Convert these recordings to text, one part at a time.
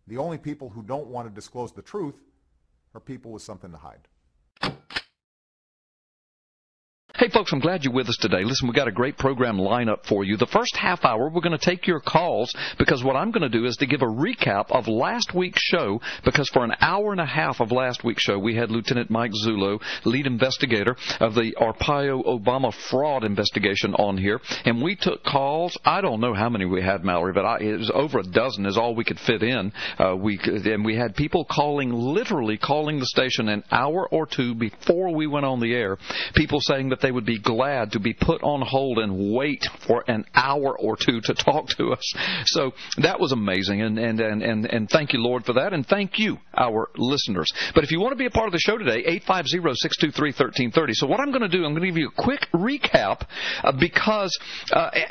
The only people who don't want to disclose the truth are people with something to hide. Hey, folks, I'm glad you're with us today. Listen, we've got a great program lineup for you. The first half hour, we're going to take your calls because what I'm going to do is to give a recap of last week's show, because for an hour and a half of last week's show, we had Lieutenant Mike Zullo, lead investigator of the Arpaio Obama fraud investigation, on here, and we took calls. I don't know how many we had, Mallory, but it was over a dozen is all we could fit in. And we had people literally calling the station an hour or two before we went on the air, people saying that they would be glad to be put on hold and wait for an hour or two to talk to us. So that was amazing, and thank you, Lord, for that, and thank you, our listeners. But if you want to be a part of the show today, 850-623-1330. So what I'm going to do, I'm going to give you a quick recap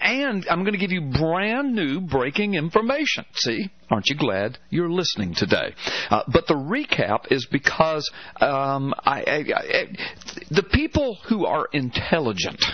and I'm going to give you brand new breaking information. See? Aren't you glad you're listening today? But the recap is because the people who are intelligent,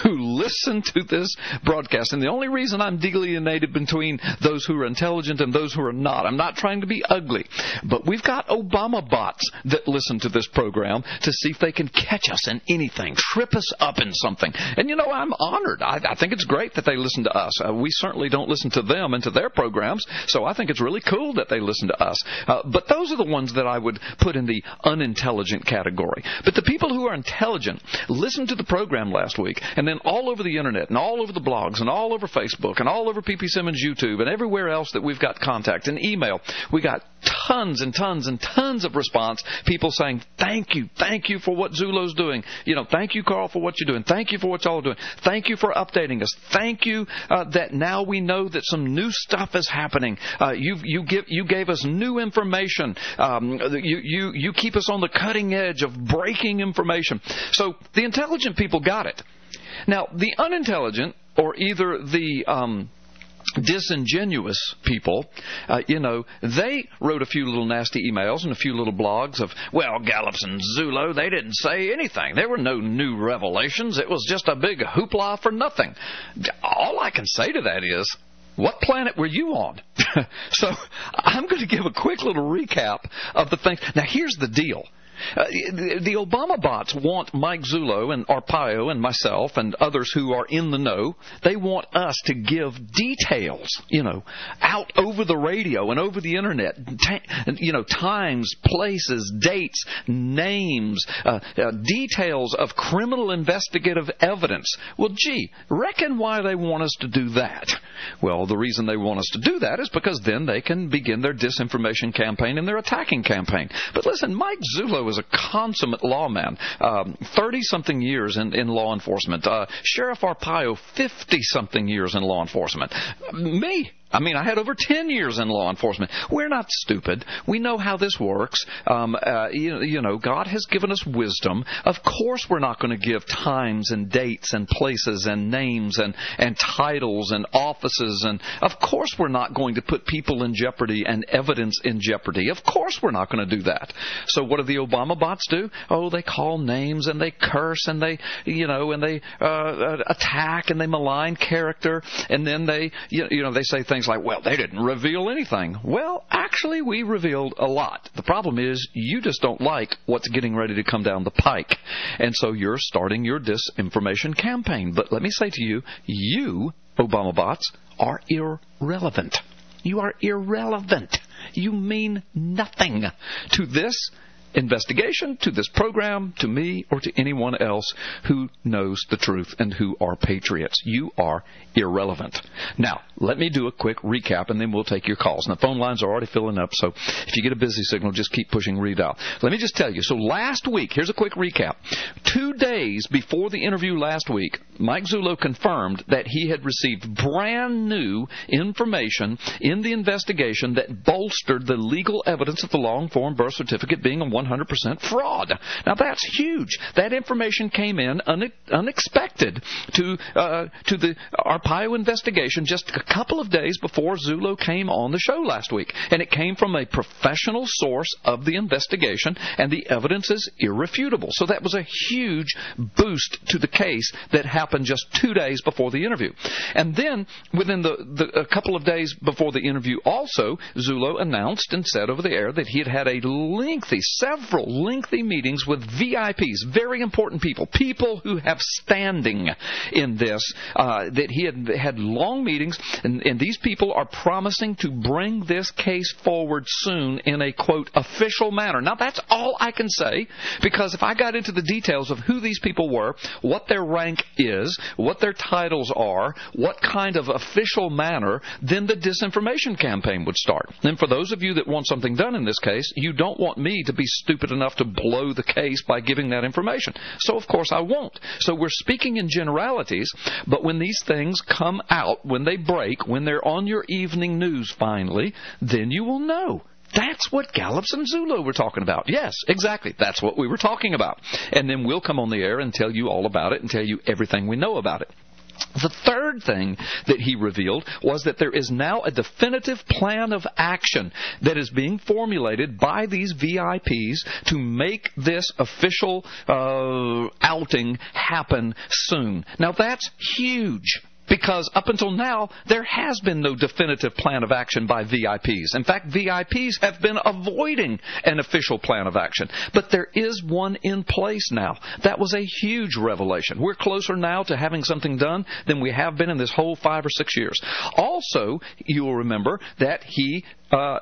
who listen to this broadcast, and the only reason I'm delineated between those who are intelligent and those who are not, I'm not trying to be ugly, but we've got Obama bots that listen to this program to see if they can catch us in anything, trip us up in something. And you know, I'm honored. I think it's great that they listen to us. We certainly don't listen to them and to their programs, so I think it's really cool that they listen to us. But those are the ones that I would put in the unintelligent category. But the people who are intelligent listen to the program last week, and then all over the internet and all over the blogs and all over Facebook and all over PP Simmons YouTube and everywhere else that we've got contact and email, we got tons and tons and tons of response, people saying, thank you for what Zullo's doing. You know, thank you, Carl, for what you're doing. Thank you for what y'all are doing. Thank you for updating us. Thank you that now we know that some new stuff is happening. You gave us new information. You keep us on the cutting edge of breaking information. So the intelligent people got it. Now, the unintelligent, or either the disingenuous people, they wrote a few little nasty emails and a few little blogs of, well, Gallups and Zullo, they didn't say anything. There were no new revelations. It was just a big hoopla for nothing. All I can say to that is, what planet were you on? So I'm going to give a quick little recap of the things. Now, here's the deal. The Obama bots want Mike Zullo and Arpaio and myself and others who are in the know. They want us to give details, out over the radio and over the internet, times, places, dates, names, details of criminal investigative evidence. Well, gee, reckon why they want us to do that? Well, the reason they want us to do that is because then they can begin their disinformation campaign and their attacking campaign. But listen, Mike Zullo is a consummate lawman, 30-something years in law enforcement. Sheriff Arpaio, 50-something years in law enforcement. Me, I had over 10 years in law enforcement. We're not stupid. We know how this works. God has given us wisdom. Of course we're not going to give times and dates and places and names and titles and offices. And of course we're not going to put people in jeopardy and evidence in jeopardy. Of course we're not going to do that. So what do the Obama bots do? Oh, they call names and they curse and they attack and they malign character. And then they say things like, well, they didn't reveal anything. Well, actually, we revealed a lot. The problem is you just don't like what's getting ready to come down the pike. And so you're starting your disinformation campaign. But let me say to you, you, Obama bots, are irrelevant. You are irrelevant. You mean nothing to this investigation, to this program, to me, or to anyone else who knows the truth and who are patriots. You are irrelevant. Now, let me do a quick recap, and then we'll take your calls. And the phone lines are already filling up, so if you get a busy signal, just keep pushing read out. Let me just tell you, so last week, here's a quick recap. 2 days before the interview last week, Mike Zullo confirmed that he had received brand new information in the investigation that bolstered the legal evidence of the long-form birth certificate being a 100% fraud. Now, that's huge. That information came in unexpected to the Arpaio investigation just a couple of days before Zullo came on the show last week. And it came from a professional source of the investigation, and the evidence is irrefutable. So that was a huge boost to the case that happened just 2 days before the interview. And then, within a couple of days before the interview also, Zullo announced and said over the air that he had had several lengthy meetings with VIPs, very important people who have standing in this, that he had long meetings, and these people are promising to bring this case forward soon in a, quote, official manner. Now, that's all I can say, because if I got into the details of who these people were, what their rank is, what their titles are, what kind of official manner, then the disinformation campaign would start. And for those of you that want something done in this case, you don't want me to be stupid enough to blow the case by giving that information. So, of course, I won't. So we're speaking in generalities, but when these things come out, when they break, when they're on your evening news finally, then you will know. That's what Gallups and Zullo were talking about. Yes, exactly. That's what we were talking about. And then we'll come on the air and tell you all about it and tell you everything we know about it. The third thing that he revealed was that there is now a definitive plan of action that is being formulated by these VIPs to make this official outing happen soon. Now, that's huge, because up until now, there has been no definitive plan of action by VIPs. In fact, VIPs have been avoiding an official plan of action. But there is one in place now. That was a huge revelation. We're closer now to having something done than we have been in this whole 5 or 6 years. Also, you will remember that he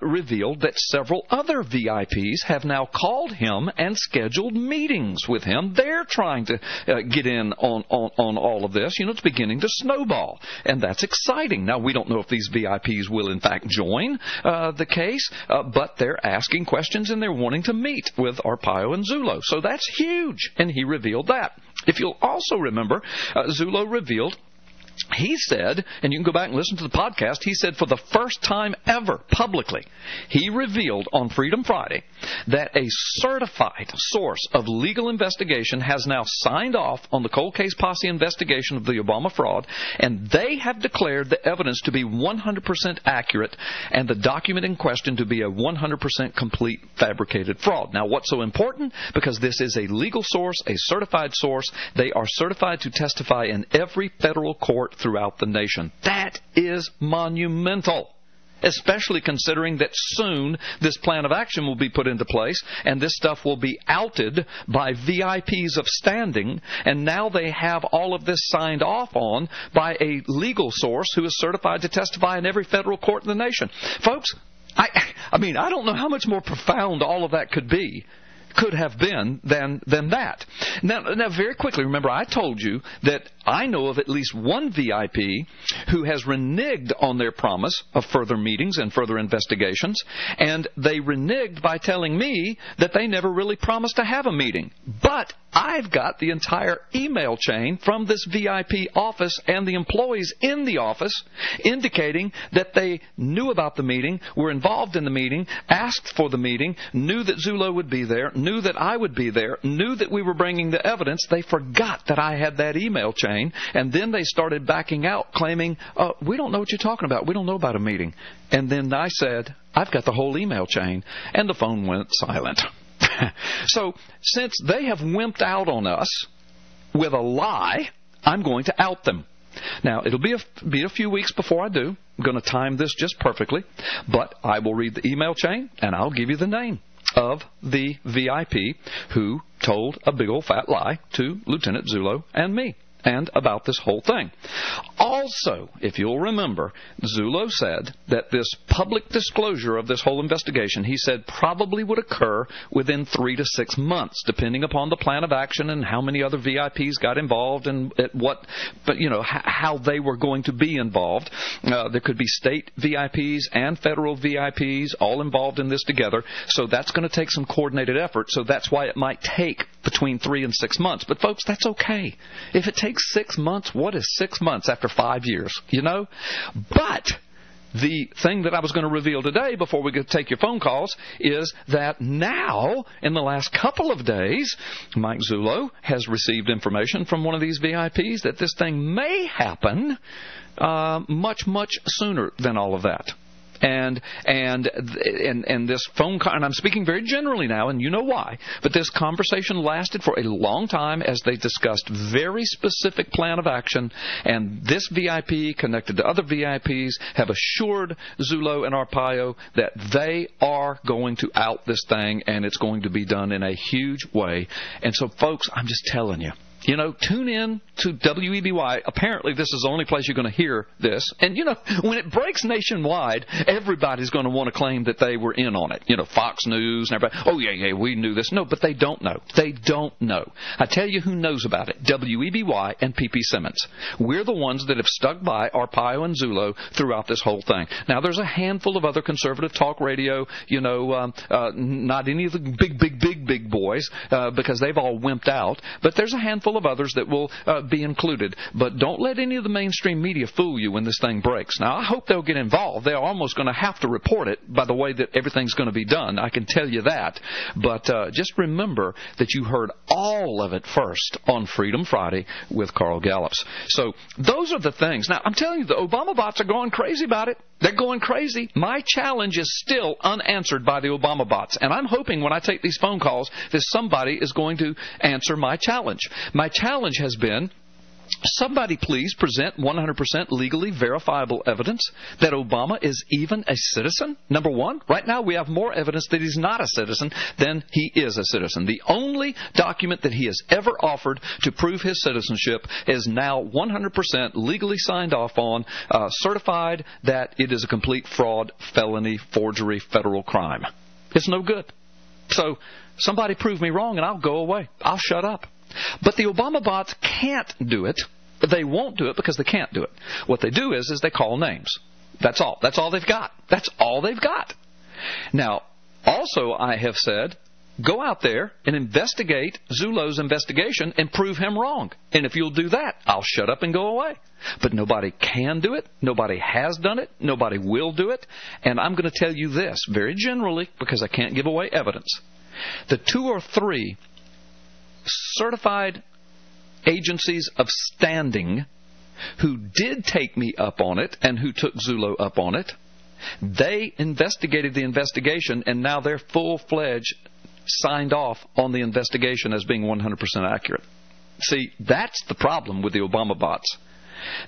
revealed that several other VIPs have now called him and scheduled meetings with him. They're trying to get in on all of this. You know, it's beginning to snowball, and that's exciting. Now, we don't know if these VIPs will, in fact, join the case, but they're asking questions and they're wanting to meet with Arpaio and Zullo. So that's huge, and he revealed that. If you'll also remember, Zullo revealed, he said, and you can go back and listen to the podcast, he said for the first time ever publicly, he revealed on Freedom Friday that a certified source of legal investigation has now signed off on the cold case posse investigation of the Obama fraud, and they have declared the evidence to be 100% accurate and the document in question to be a 100% complete fabricated fraud. Now, what's so important? Because this is a legal source, a certified source. They are certified to testify in every federal court throughout the nation. That is monumental, especially considering that soon this plan of action will be put into place and this stuff will be outed by VIPs of standing, and now they have all of this signed off on by a legal source who is certified to testify in every federal court in the nation. Folks, I mean, I don't know how much more profound all of that could have been than that. Now, very quickly, remember, I told you that I know of at least one VIP who has reneged on their promise of further meetings and further investigations, and they reneged by telling me that they never really promised to have a meeting. But I've got the entire email chain from this VIP office and the employees in the office indicating that they knew about the meeting, were involved in the meeting, asked for the meeting, knew that Zullo would be there, knew that I would be there, knew that we were bringing the evidence. They forgot that I had that email chain, and then they started backing out, claiming, we don't know what you're talking about. We don't know about a meeting. And then I said, I've got the whole email chain, and the phone went silent. So, since they have wimped out on us with a lie, I'm going to out them. Now, it'll be a few weeks before I do. I'm going to time this just perfectly, but I will read the email chain, and I'll give you the name of the VIP who told a big old fat lie to Lieutenant Zullo and me, and about this whole thing. Also, if you'll remember, Zullo said that this public disclosure of this whole investigation, he said, probably would occur within 3 to 6 months, depending upon the plan of action and how many other VIPs got involved and how they were going to be involved. There could be state VIPs and federal VIPs all involved in this together, so that's going to take some coordinated effort, so that's why it might take between 3 and 6 months. But folks, that's okay. If it takes 6 months, what is 6 months after 5 years? You know? But the thing that I was going to reveal today before we could take your phone calls is that now, in the last couple of days, Mike Zullo has received information from one of these VIPs that this thing may happen much, much sooner than all of that. And this phone call, and I'm speaking very generally now, and you know why, but this conversation lasted for a long time as they discussed very specific plan of action, and this VIP connected to other VIPs have assured Zullo and Arpaio that they are going to out this thing, and it's going to be done in a huge way. And so, folks, I'm just telling you, tune in to WEBY. Apparently, this is the only place you're going to hear this. And, when it breaks nationwide, everybody's going to want to claim that they were in on it. Fox News and everybody, oh, yeah, we knew this. No, but they don't know. They don't know. I tell you who knows about it. WEBY and P.P. Simmons. We're the ones that have stuck by Arpaio and Zullo throughout this whole thing. Now, there's a handful of other conservative talk radio, not any of the big boys, because they've all wimped out. But there's a handful of others that will be included. But don't let any of the mainstream media fool you when this thing breaks. Now, I hope they'll get involved. They're almost going to have to report it by the way that everything's going to be done. I can tell you that. But just remember that you heard all of it first on Freedom Friday with Carl Gallups. So those are the things. Now, I'm telling you, the Obama bots are going crazy about it. They're going crazy. My challenge is still unanswered by the Obama bots. And I'm hoping when I take these phone calls that somebody is going to answer my challenge. My challenge has been, somebody please present 100% legally verifiable evidence that Obama is even a citizen. Number one, right now we have more evidence that he's not a citizen than he is a citizen. The only document that he has ever offered to prove his citizenship is now 100% legally signed off on, certified that it is a complete fraud, felony, forgery, federal crime. It's no good. So somebody prove me wrong and I'll go away. I'll shut up. But the Obama bots can't do it. They won't do it because they can't do it. What they do is they call names. That's all. That's all they've got. That's all they've got. Now, also I have said, go out there and investigate Zullo's investigation and prove him wrong. And if you'll do that, I'll shut up and go away. But nobody can do it. Nobody has done it. Nobody will do it. And I'm going to tell you this very generally because I can't give away evidence. The 2 or 3 certified agencies of standing who did take me up on it and who took Zullo up on it, they investigated the investigation and now they're full-fledged signed off on the investigation as being 100% accurate. See, that's the problem with the Obama bots.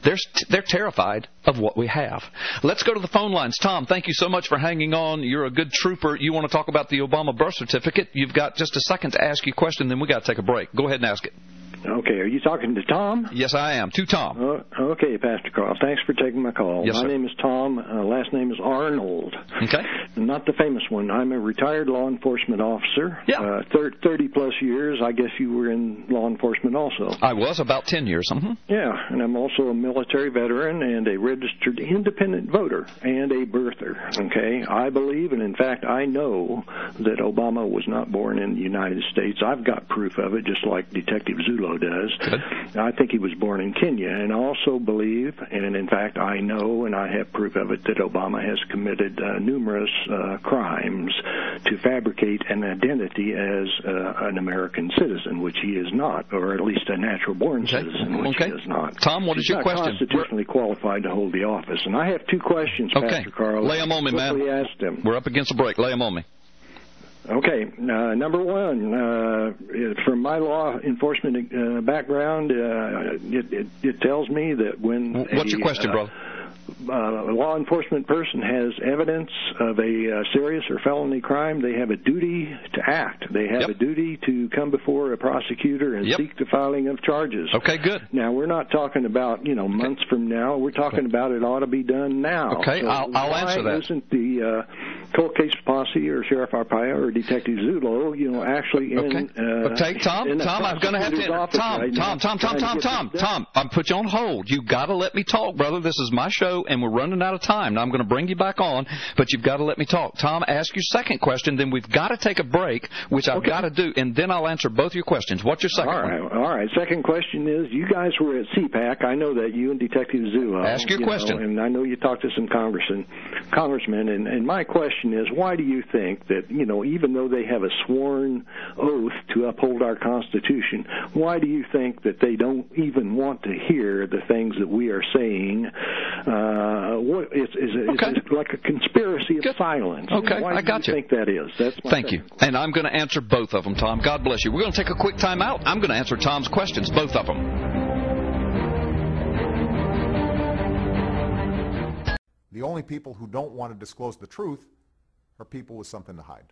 They're terrified of what we have. Let's go to the phone lines. Tom, thank you so much for hanging on. You're a good trooper. You want to talk about the Obama birth certificate? You've got just a second to ask your question, then we got to take a break. Go ahead and ask it. Okay, are you talking to Tom? Yes, I am. To Tom. Okay, Pastor Carl. Thanks for taking my call. Yes, my sir. name is Tom. Last name is Arnold. Okay. Not the famous one. I'm a retired law enforcement officer. Yeah. 30-plus years. I guess you were in law enforcement also. I was about 10 years. Mm-hmm. Yeah, and I'm also a military veteran and a registered independent voter and a birther. Okay, I believe, and in fact I know, that Obama was not born in the United States. I've got proof of it, just like Detective Zullo does. Good. I think he was born in Kenya, and I also believe, and in fact I know, and I have proof of it, that Obama has committed numerous crimes to fabricate an identity as an American citizen, which he is not, or at least a natural-born citizen, which he is not. Tom, what is your question? He's not constitutionally qualified to hold the office. And I have 2 questions, Pastor Carl. Lay them on me, man. Asked him. We're up against a break. Lay them on me. Okay, number one, from my law enforcement background, it tells me that when what's your question, brother? A law enforcement person has evidence of a serious or felony crime, they have a duty to act. They have a duty to come before a prosecutor and seek the filing of charges. Okay, good. Now, we're not talking about, months from now. We're talking about it ought to be done now. Okay, so I'll answer that. Why isn't the cold case posse or Sheriff Arpaio or Detective Zulo, actually in okay, Tom, I'm going to have to Tom, I'm put you on hold. You've got to let me talk, brother. This is my show, and we're running out of time. Now I'm going to bring you back on, but you've got to let me talk. Tom, ask your second question, then we've got to take a break, which I've got to do, and then I'll answer both your questions. What's your second one? All right. Second question is, you guys were at CPAC. I know that you and Detective Zulo. Ask your question. And I know you talked to some congressmen, and my question is, why do you think that, even though they have a sworn oath to uphold our Constitution, why do you think that they don't even want to hear the things that we are saying? Is it like a conspiracy of silence? Okay, Why do you think that is? That's my Thank you. And I'm going to answer both of them, Tom. God bless you. We're going to take a quick time out. I'm going to answer Tom's questions, both of them. The only people who don't want to disclose the truth are people with something to hide.